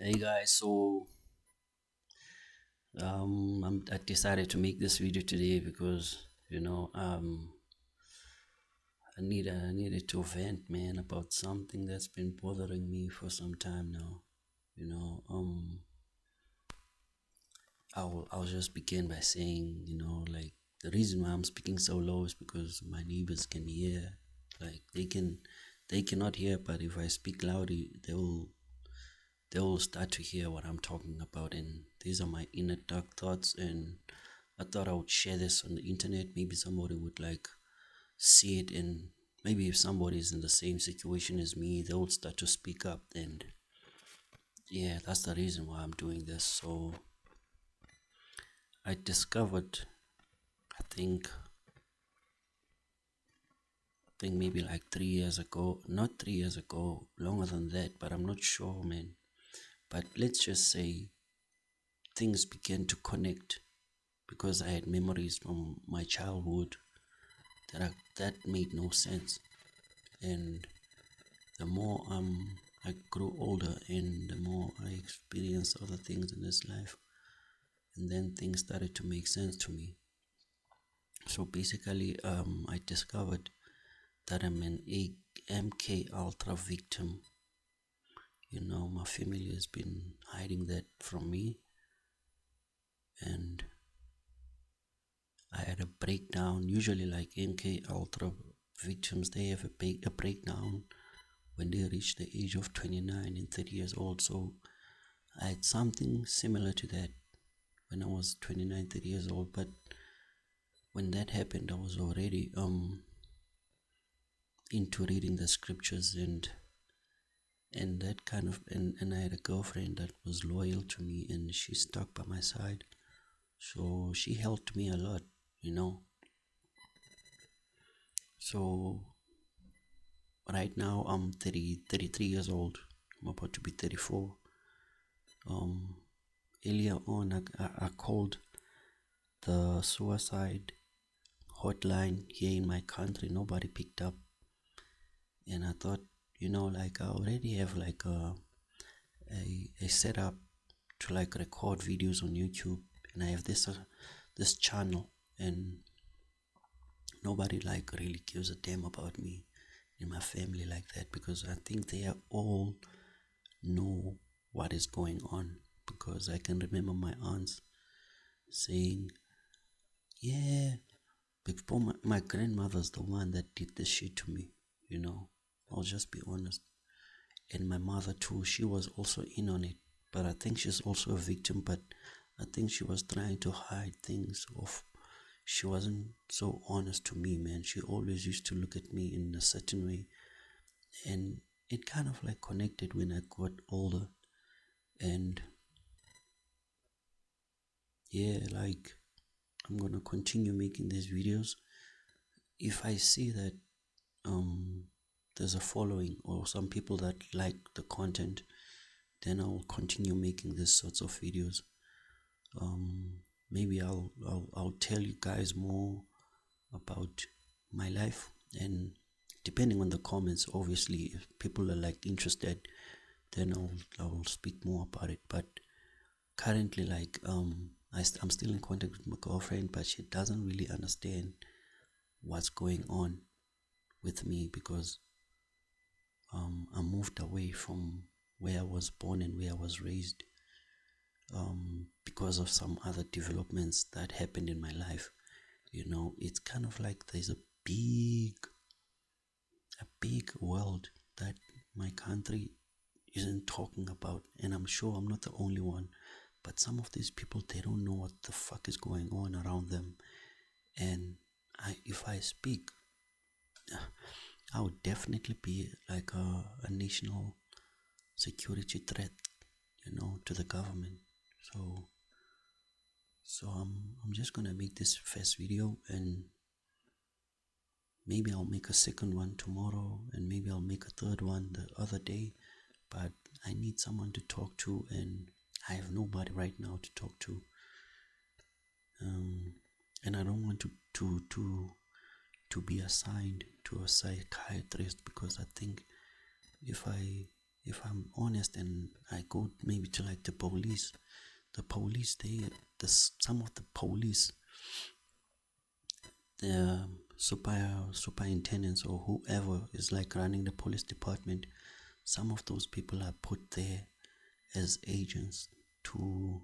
Hey guys, so I decided to make this video today because I needed to vent, man, about something that's been bothering me for some time now. You know, I'll just begin by saying, like the reason why I'm speaking so low is because my neighbors can hear, like they cannot hear, but if I speak loudly, they will start to hear what I'm talking about. And these are my inner dark thoughts. And I thought I would share this on the internet. Maybe somebody would like see it. And maybe if somebody is in the same situation as me, they will start to speak up. And yeah, that's the reason why I'm doing this. So I discovered, I think maybe like 3 years ago, not 3 years ago, longer than that, but I'm not sure, man. But let's just say things began to connect because I had memories from my childhood that made no sense. And the more I grew older and the more I experienced other things in this life, and then things started to make sense to me. So basically, I discovered that I'm an MK Ultra victim. My family has been hiding that from me, and I had a breakdown. Usually, like MK Ultra victims, they have a breakdown when they reach the age of 29 and 30 years old. So I had something similar to that when I was 29, 30 years old. But when that happened, I was already into reading the scriptures and that kind of and I had a girlfriend that was loyal to me, and she stuck by my side. So she helped me a lot, you know. So right now I'm 33 years old. I'm about to be 34. Um, Earlier on, I called the suicide hotline here in my country. Nobody picked up, and I thought, like I already have like a setup to like record videos on YouTube, and I have this channel, and nobody like really gives a damn about me in my family like that, because I think they are all know what is going on, because I can remember my aunts saying, yeah, before my grandmother's the one that did this shit to me, you know. I'll just be honest. And my mother too, she was also in on it. But I think she's also a victim, but I think she was trying to hide things of she wasn't so honest to me, man. She always used to look at me in a certain way. And it kind of like connected when I got older. And yeah, like I'm gonna continue making these videos. If I see that um there's a following or some people that like the content, then I'll continue making these sorts of videos. Maybe I'll tell you guys more about my life, and depending on the comments, obviously, if people are like interested, then I'll speak more about it. But currently, like I'm still in contact with my girlfriend, but she doesn't really understand what's going on with me, because I moved away from where I was born and where I was raised, because of some other developments that happened in my life. It's kind of like there's a big world that my country isn't talking about, and I'm sure I'm not the only one. But some of these people, they don't know what the fuck is going on around them, and if I speak, I would definitely be like a national security threat, to the government. So I'm just gonna make this first video, and maybe I'll make a second one tomorrow, and maybe I'll make a third one the other day. But I need someone to talk to, and I have nobody right now to talk to. And I don't want to be assigned to a psychiatrist, because I think if if I'm honest, and I go maybe to like the police, some of the police, the superintendents or whoever is like running the police department, some of those people are put there as agents to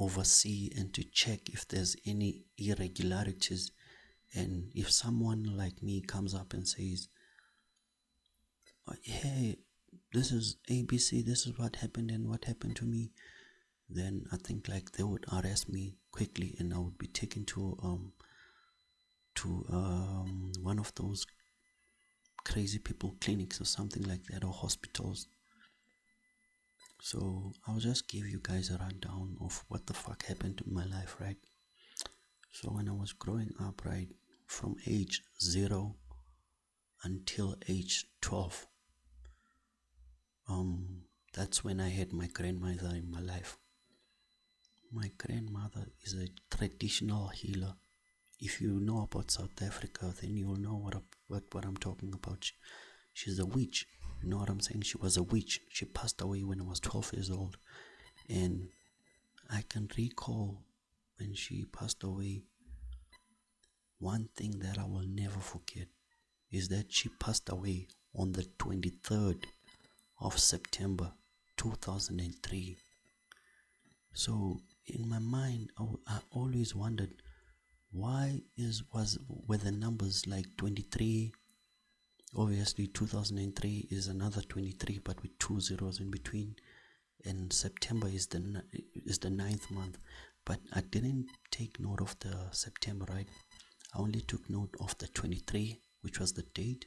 oversee and to check if there's any irregularities. And if someone like me comes up and says, hey, this is ABC, this is what happened and what happened to me, then I think like they would arrest me quickly and I would be taken to one of those crazy people clinics or something like that, or hospitals. So I'll just give you guys a rundown of what the fuck happened in my life, right? So when I was growing up, right, from age 0 until age 12, that's when I had my grandmother in my life. My grandmother is a traditional healer. If you know about South Africa, then you'll know what I'm talking about. She's a witch. You know what I'm saying? She was a witch. She passed away when I was 12 years old. And I can recall when she passed away, one thing that I will never forget is that she passed away on the 23rd of September 2003. So in my mind, I always wondered, why were the numbers like 23? Obviously 2003 is another 23, but with 2 zeros in between, and September is the ninth month. But I didn't take note of the September, right? I only took note of the 23, which was the date,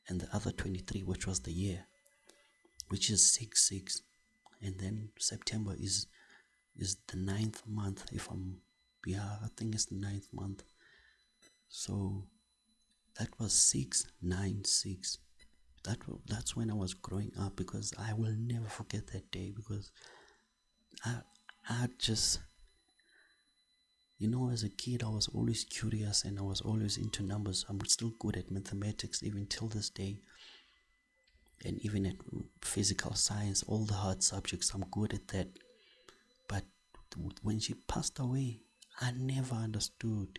and the other 23, which was the year, which is 6/6. And then September is the ninth month. I think it's the ninth month. So that was 696. That's when I was growing up, because I will never forget that day, because I just, as a kid I was always curious and I was always into numbers. I'm still good at mathematics even till this day, and even at physical science, all the hard subjects, I'm good at that. But when she passed away, I never understood.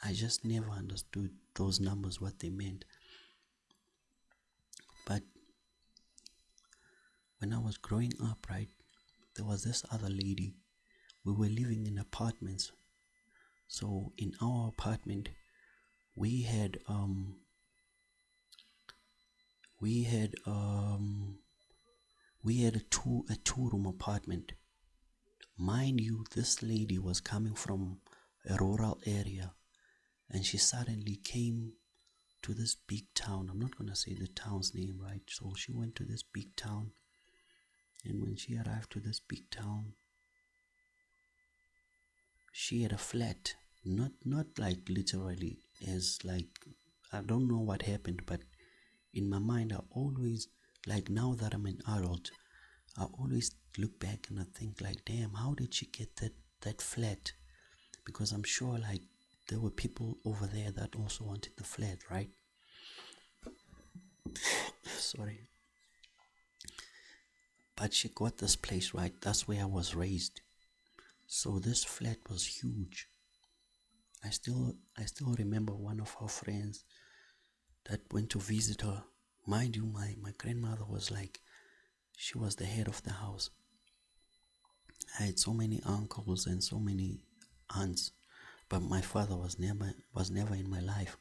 I just never understood those numbers, what they meant. But when I was growing up, right, there was this other lady. We were living in apartments. So in our apartment, we had a two-room apartment. Mind you, this lady was coming from a rural area, and she suddenly came to this big town. I'm not gonna say the town's name, right? So she went to this big town, and when she arrived to this big town, she had a flat. Not like literally, as like, I don't know what happened, but in my mind I always, like, now that I'm an adult, I always look back and I think like, damn, how did she get that flat? Because I'm sure like there were people over there that also wanted the flat, right? Sorry. But she got this place, right? That's where I was raised. So this flat was huge. I still remember one of our friends that went to visit her. Mind you, my grandmother was like, she was the head of the house. I had so many uncles and so many aunts, but my father was never in my life.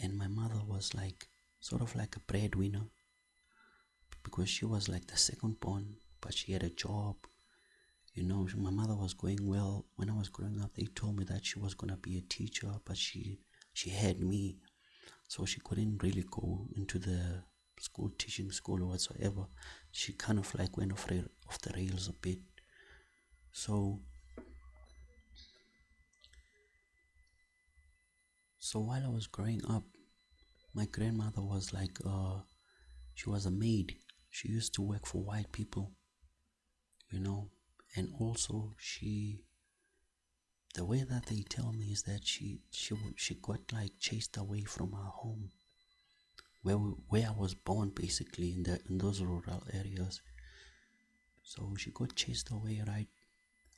And my mother was like sort of like a breadwinner, because she was like the second born, but she had a job. My mother was going well. When I was growing up, they told me that she was gonna be a teacher, but she had me, so she couldn't really go into the teaching school or whatsoever. She kind of like went off the rails a bit. So while I was growing up, my grandmother was like, she was a maid. She used to work for white people, and also the way that they tell me is that she got like chased away from her home where I was born, basically in those rural areas. So she got chased away, right?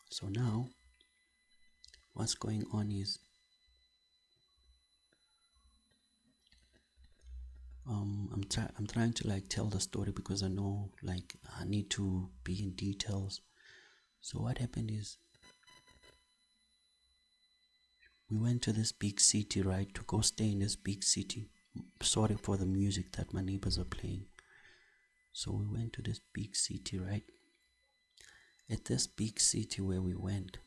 So now what's going on is I'm trying to like tell the story because I know like I need to be in details. So what happened is we went to this big city, right, to go stay in this big city. Sorry for the music that my neighbors are playing. So we went to this big city, right? At this big city where we went,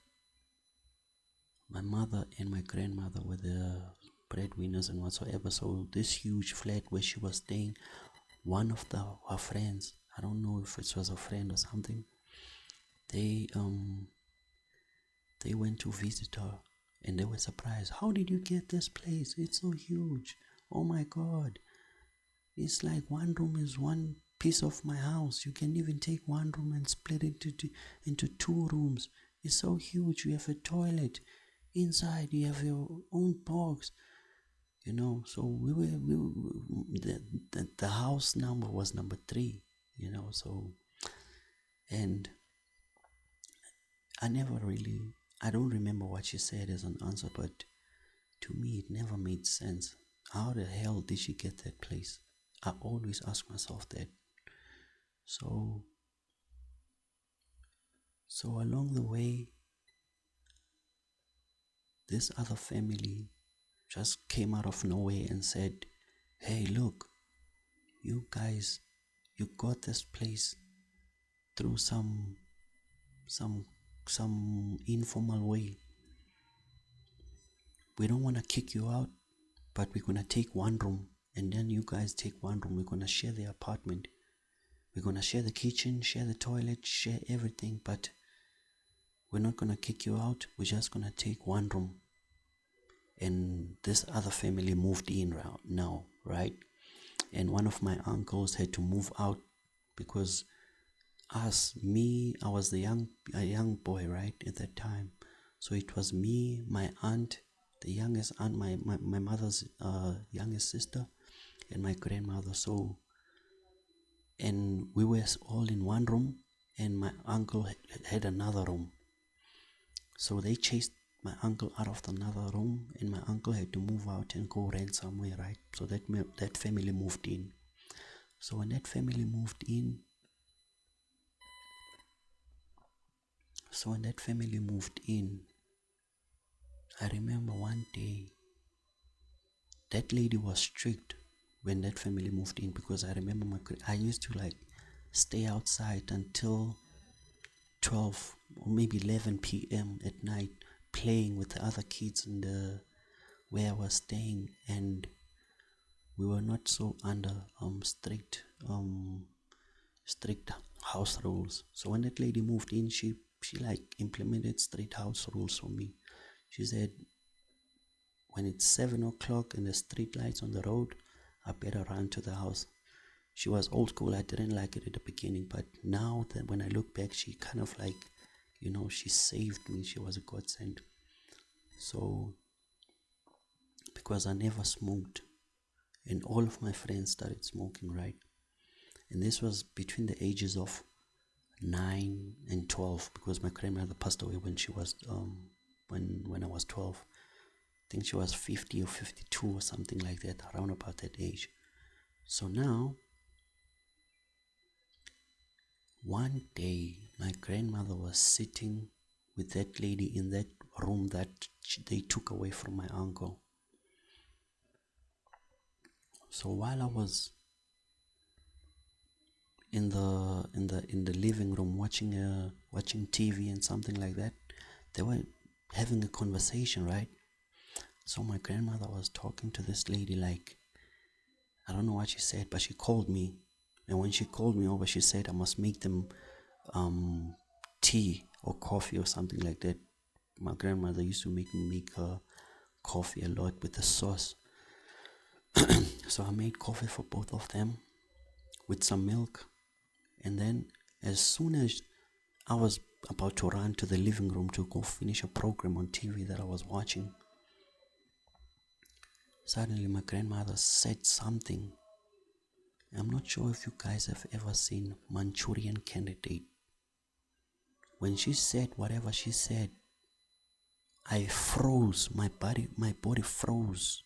my mother and my grandmother were the breadwinners and whatsoever. So this huge flat where she was staying, one of her friends, I don't know if it was a friend or something, they went to visit her and they were surprised. How did you get this place? It's so huge. Oh my God. It's like one room is one piece of my house. You can even take one room and split it into two rooms. It's so huge. You have a toilet. Inside you have your own box. So the house number was number 3, so, and I don't remember what she said as an answer, but to me it never made sense. How the hell did she get that place? I always ask myself that. So along the way, this other family just came out of nowhere and said, hey, look, you guys, you got this place through some informal way. We don't want to kick you out, but we're going to take one room, and then you guys take one room. We're going to share the apartment. We're going to share the kitchen, share the toilet, share everything, but we're not going to kick you out. We're just going to take one room. And this other family moved in now, right? And one of my uncles had to move out because I was a young boy, right, at that time. So it was me, my aunt, the youngest aunt, my mother's youngest sister, and my grandmother. So, and we were all in one room, and my uncle had another room. So they chased my uncle out of another room, and my uncle had to move out and go rent somewhere, right? So that family moved in. So when that family moved in, I remember one day, that lady was strict when that family moved in, because I remember I used to like stay outside until 12 or maybe 11 p.m. at night playing with the other kids in where I was staying, and we were not so under strict house rules. So when that lady moved in, she like implemented strict house rules for me. She said, when it's 7 o'clock and the street lights on the road, I better run to the house. She was old school. I didn't like it at the beginning, but now that when I look back, she kind of like, she saved me. She was a godsend. So, because I never smoked, and all of my friends started smoking, right? And this was between the ages of 9 and 12, because my grandmother passed away when she was when I was 12. I think she was 50 or 52 or something like that, around about that age. So now, one day my grandmother was sitting with that lady in that room that they took away from my uncle. So while I was in the living room watching TV and something like that, they were having a conversation, right? So my grandmother was talking to this lady, like, I don't know what she said, but she called me. And when she called me over, she said I must make them tea or coffee or something like that. My grandmother used to make coffee a lot with the sauce. So I made coffee for both of them with some milk. And then as soon as I was about to run to the living room to go finish a program on TV that I was watching, suddenly my grandmother said something I'm not sure if you guys have ever seen Manchurian Candidate. When she said whatever she said, I froze. My body froze.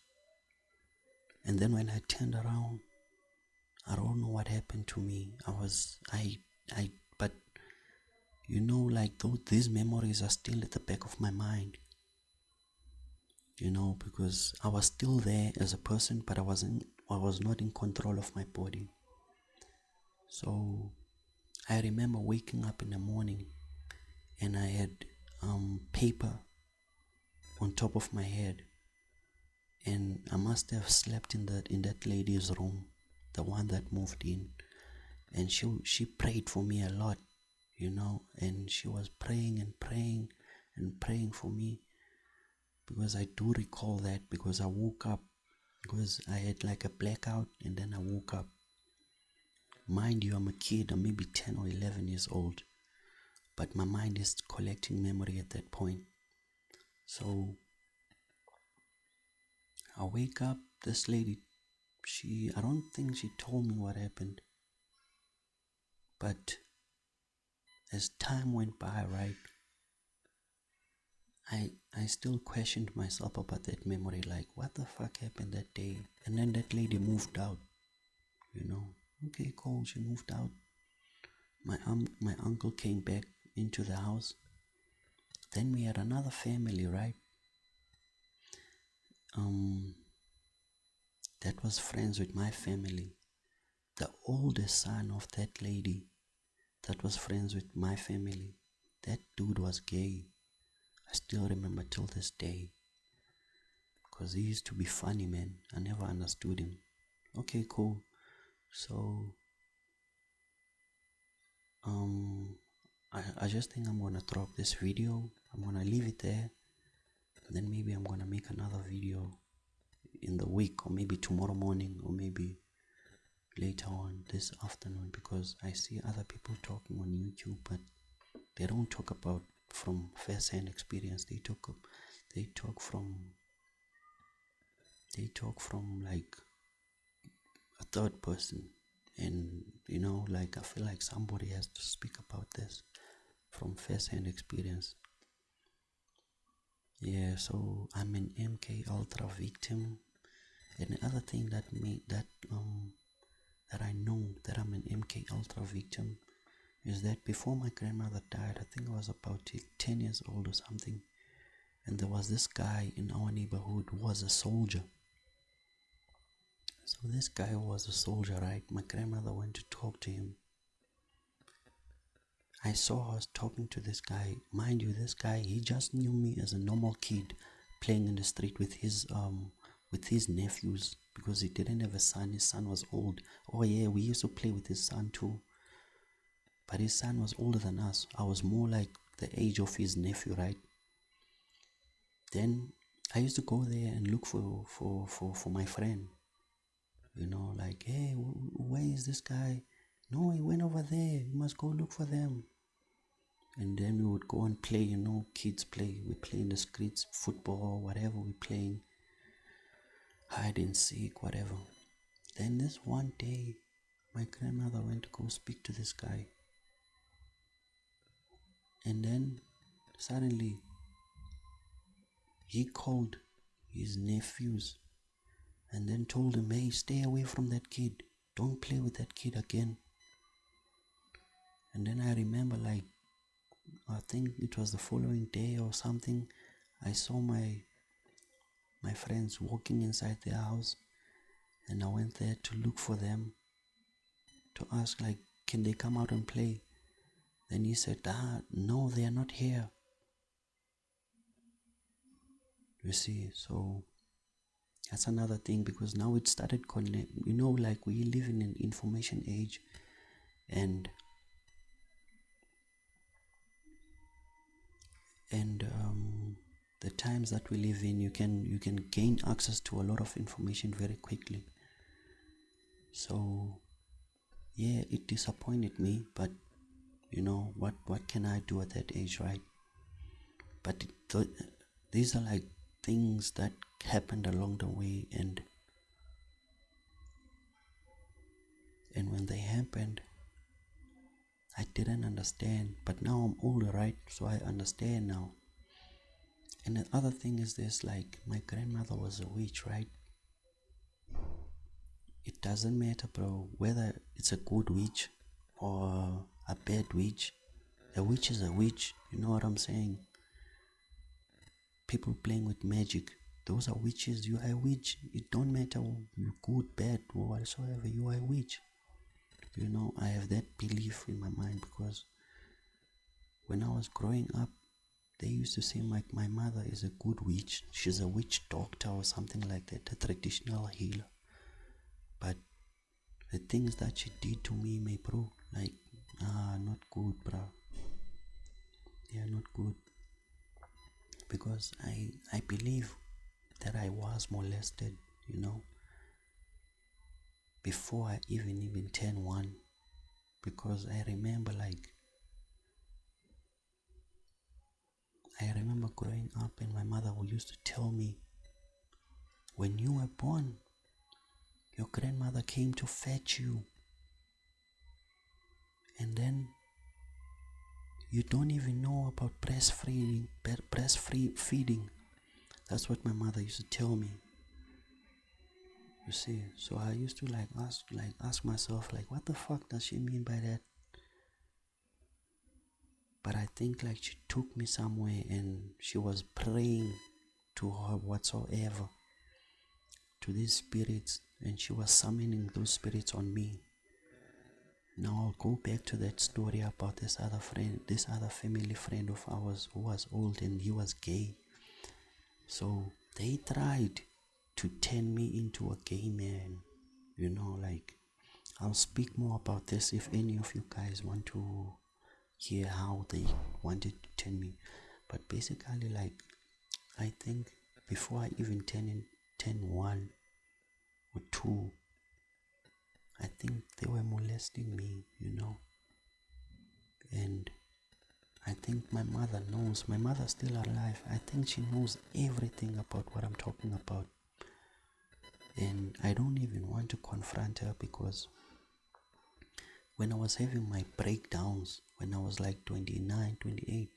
And then when I turned around, I don't know what happened to me. But like these memories are still at the back of my mind. Because I was still there as a person, but I was not in control of my body. So I remember waking up in the morning and I had paper on top of my head, and I must have slept in that lady's room, the one that moved in, and she prayed for me a lot, and she was praying and praying and praying for me, because I do recall that, because I woke up, because I had like a blackout, and then I woke up. Mind you, I'm a kid, I'm maybe 10 or 11 years old, but my mind is collecting memory at that point. So I wake up, this lady, I don't think she told me what happened, but as time went by, right, I still questioned myself about that memory, like what the fuck happened that day. And then that lady moved out, okay, cool, she moved out. My uncle came back into the house. Then we had another family, right, that was friends with my family. The oldest son of that lady that was friends with my family, that dude was gay. I still remember till this day, because he used to be funny, man. I never understood him. Okay, cool. So I just think I'm gonna drop this video. I'm gonna leave it there, and then maybe I'm gonna make another video in the week, or maybe tomorrow morning, or maybe later on this afternoon, because I see other people talking on YouTube, but they don't talk about from first-hand experience. They talk from like a third person, and like I feel like somebody has to speak about this from first-hand experience. Yeah, so I'm an MK Ultra victim, and the other thing that I know that I'm an MK Ultra victim is that before my grandmother died, I think I was about 10 years old or something, and there was this guy in our neighborhood who was a soldier. So this guy was a soldier, right? My grandmother went to talk to him. I saw her talking to this guy. Mind you, this guy, he just knew me as a normal kid playing in the street with his nephews, because he didn't have a son. His son was old. Oh yeah, we used to play with his son too. But his son was older than us. I was more like the age of his nephew, right? Then I used to go there and look for my friend. Like, hey, where is this guy? No, he went over there. You must go look for them. And then we would go and play, kids play. We play in the streets, football, whatever we playing, hide and seek, whatever. Then this one day, my grandmother went to go speak to this guy. And then suddenly, he called his nephews and then told them, hey, stay away from that kid. Don't play with that kid again. And then I remember, like, I think it was the following day or something, I saw my friends walking inside their house, and I went there to look for them, to ask, like, can they come out and play? Then he said, no, they are not here. You see, so that's another thing, because now it started like we live in an information age, and the times that we live in, you can gain access to a lot of information very quickly. So yeah, it disappointed me, but what can I do at that age, right? But these are like things that happened along the way, and And when they happened, I didn't understand. But now I'm older, right? So I understand now. And the other thing is this, like, my grandmother was a witch, right? It doesn't matter, bro, whether it's a good witch or a bad witch. A witch is a witch. You know what I'm saying? People playing with magic, those are witches. You are a witch. It don't matter you're good, bad, or whatsoever. You are a witch. You know, I have that belief in my mind because when I was growing up, they used to say like my mother is a good witch. She's a witch doctor or something like that, a traditional healer. But the things that she did to me, my bro, like, not good, bro. They are not good. Because I believe that I was molested, you know, before I even turned one. Because I remember growing up and my mother used to tell me, when you were born, your grandmother came to fetch you. And then you don't even know about breastfeeding. That's what my mother used to tell me. You see, so I used to ask myself, like, what the fuck does she mean by that? But I think like she took me somewhere and she was praying to her whatsoever, to these spirits, and she was summoning those spirits on me. Now I'll go back to that story about this other family friend of ours who was old and he was gay. So they tried to turn me into a gay man. You know, like, I'll speak more about this if any of you guys want to hear how they wanted to turn me. But basically, like, I think before I even turn 1 or 2, I think they were molesting me, you know. And I think my mother knows. My mother's still alive. I think she knows everything about what I'm talking about. And I don't even want to confront her because when I was having my breakdowns, when I was like 29, 28,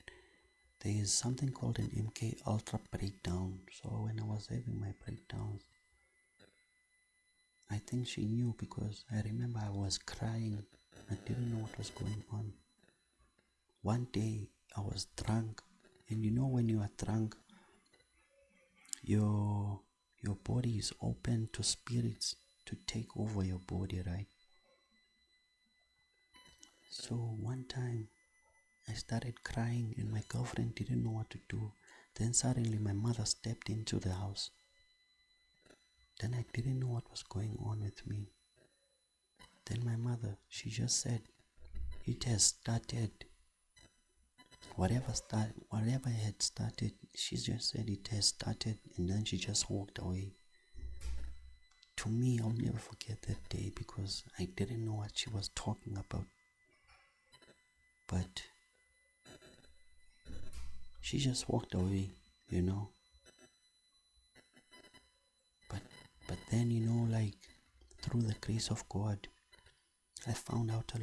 there is something called an MK Ultra breakdown. So when I was having my breakdowns, I think she knew because I remember I was crying. I didn't know what was going on. One day I was drunk, and you know when you are drunk, your body is open to spirits to take over your body, right? So one time I started crying and my girlfriend didn't know what to do. Then suddenly my mother stepped into the house. Then I didn't know what was going on with me. Then my mother, she just said, it has started. Whatever had started, she just said it has started, and then she just walked away. To me, I'll never forget that day because I didn't know what she was talking about. But she just walked away, you know. But then, you know, like, through the grace of God, I found out a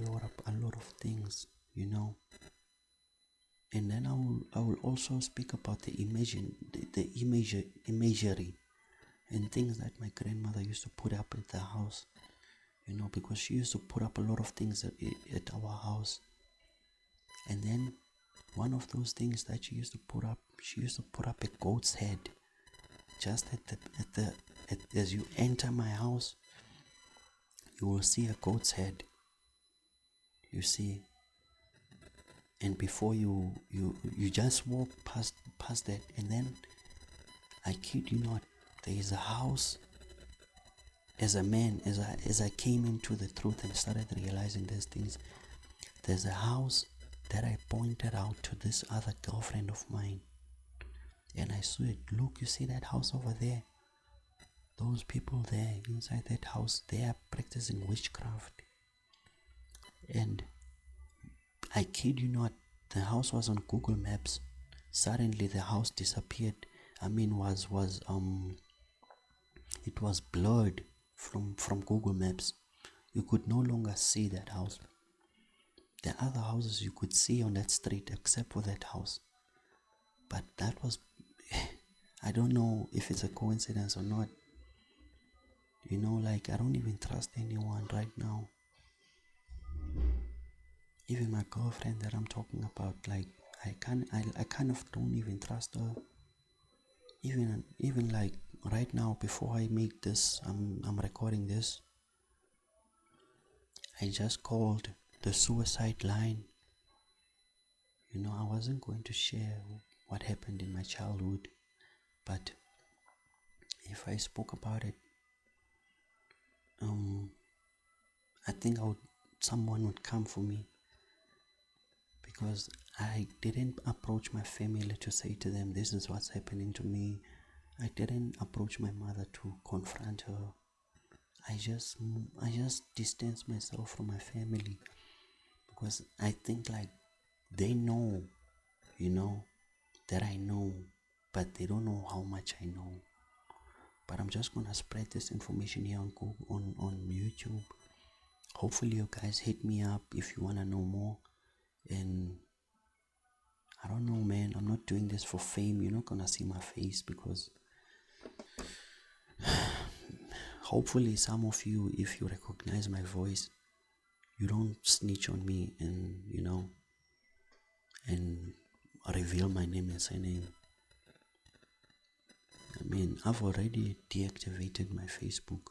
lot of things, you know. And then I will also speak about the imagery and things that my grandmother used to put up at the house, you know, because she used to put up a lot of things at our house. And then one of those things that she used to put up a goat's head just as you enter my house. You will see a goat's head, you see, and before you just walk past that, and then I kid you not, there is a house. As I came into the truth and started realizing these things, there's a house that I pointed out to this other girlfriend of mine, and I said, look, you see that house over there? Those people there inside that house, they are practicing witchcraft. And I kid you not, the house was on Google Maps. Suddenly the house disappeared. I mean, it was blurred from Google Maps. You could no longer see that house. The other houses you could see on that street except for that house. But that was, I don't know if it's a coincidence or not. You know, like I don't even trust anyone right now. Even my girlfriend that I'm talking about, like I kind of don't even trust her. Even like right now, before I make this, I'm recording this. I just called the suicide line. You know, I wasn't going to share what happened in my childhood, but if I spoke about it, I think someone would come for me, because I didn't approach my family to say to them, this is what's happening to me. I didn't approach my mother to confront her. I just distanced myself from my family, because I think like they know, you know, that I know, but they don't know how much I know. But I'm just gonna spread this information here on Google, on YouTube. Hopefully you guys hit me up if you wanna know more. And I don't know, man, I'm not doing this for fame. You're not gonna see my face, because hopefully some of you, if you recognize my voice, you don't snitch on me and, you know, and reveal my name and surname. I mean, I've already deactivated my Facebook,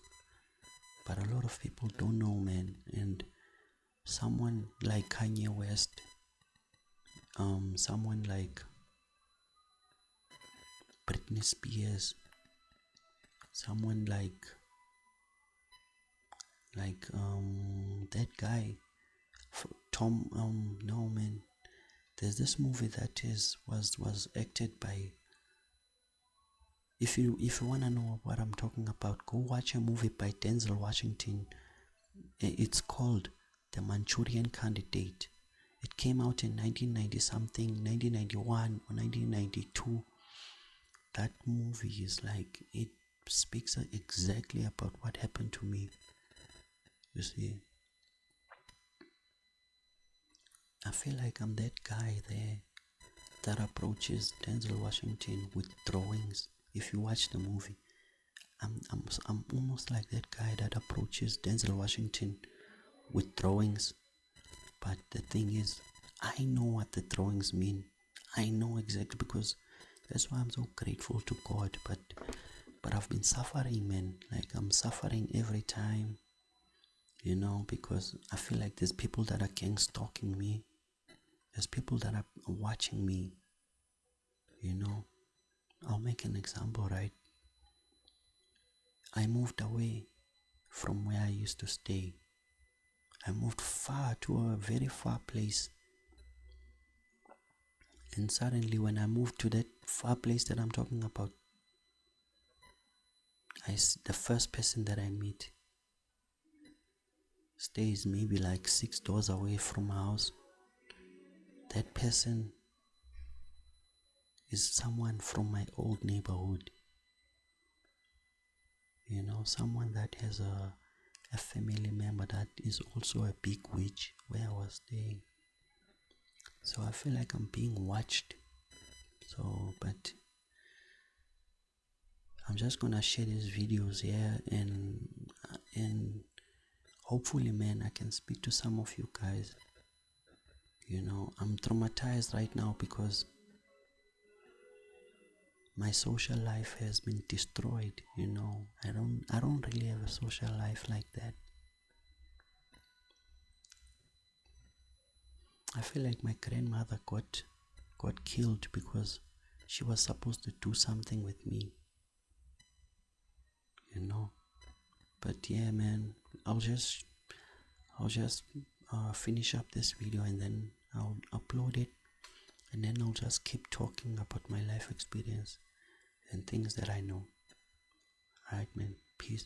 but a lot of people don't know, man. And someone like Kanye West, someone like Britney Spears, someone like that guy, Tom. No, man. There's this movie that was acted by. If you wanna know what I'm talking about, go watch a movie by Denzel Washington. It's called The Manchurian Candidate. It came out in 1990 something, 1991 or 1992. That movie is like, it speaks exactly about what happened to me. You see, I feel like I'm that guy there that approaches Denzel Washington with drawings. If you watch the movie, I'm almost like that guy that approaches Denzel Washington with drawings. But the thing is, I know what the drawings mean. I know exactly, because that's why I'm so grateful to God. But I've been suffering, man. Like I'm suffering every time, you know, because I feel like there's people that are gang stalking me. There's people that are watching me, you know. I'll make an example, right? I moved away from where I used to stay. I moved far to a very far place. And suddenly when I moved to that far place that I'm talking about, the first person that I meet stays maybe like 6 doors away from my house. That person is someone from my old neighborhood. You know, someone that has a family member that is also a big witch where I was staying. So I feel like I'm being watched. So, but I'm just gonna share these videos here, and hopefully, man, I can speak to some of you guys. You know, I'm traumatized right now because my social life has been destroyed. You know, I don't really have a social life like that. I feel like my grandmother got killed because she was supposed to do something with me, you know. But yeah, man, I'll just finish up this video, and then I'll upload it, and then I'll just keep talking about my life experience and things that I know. Alright, man, peace.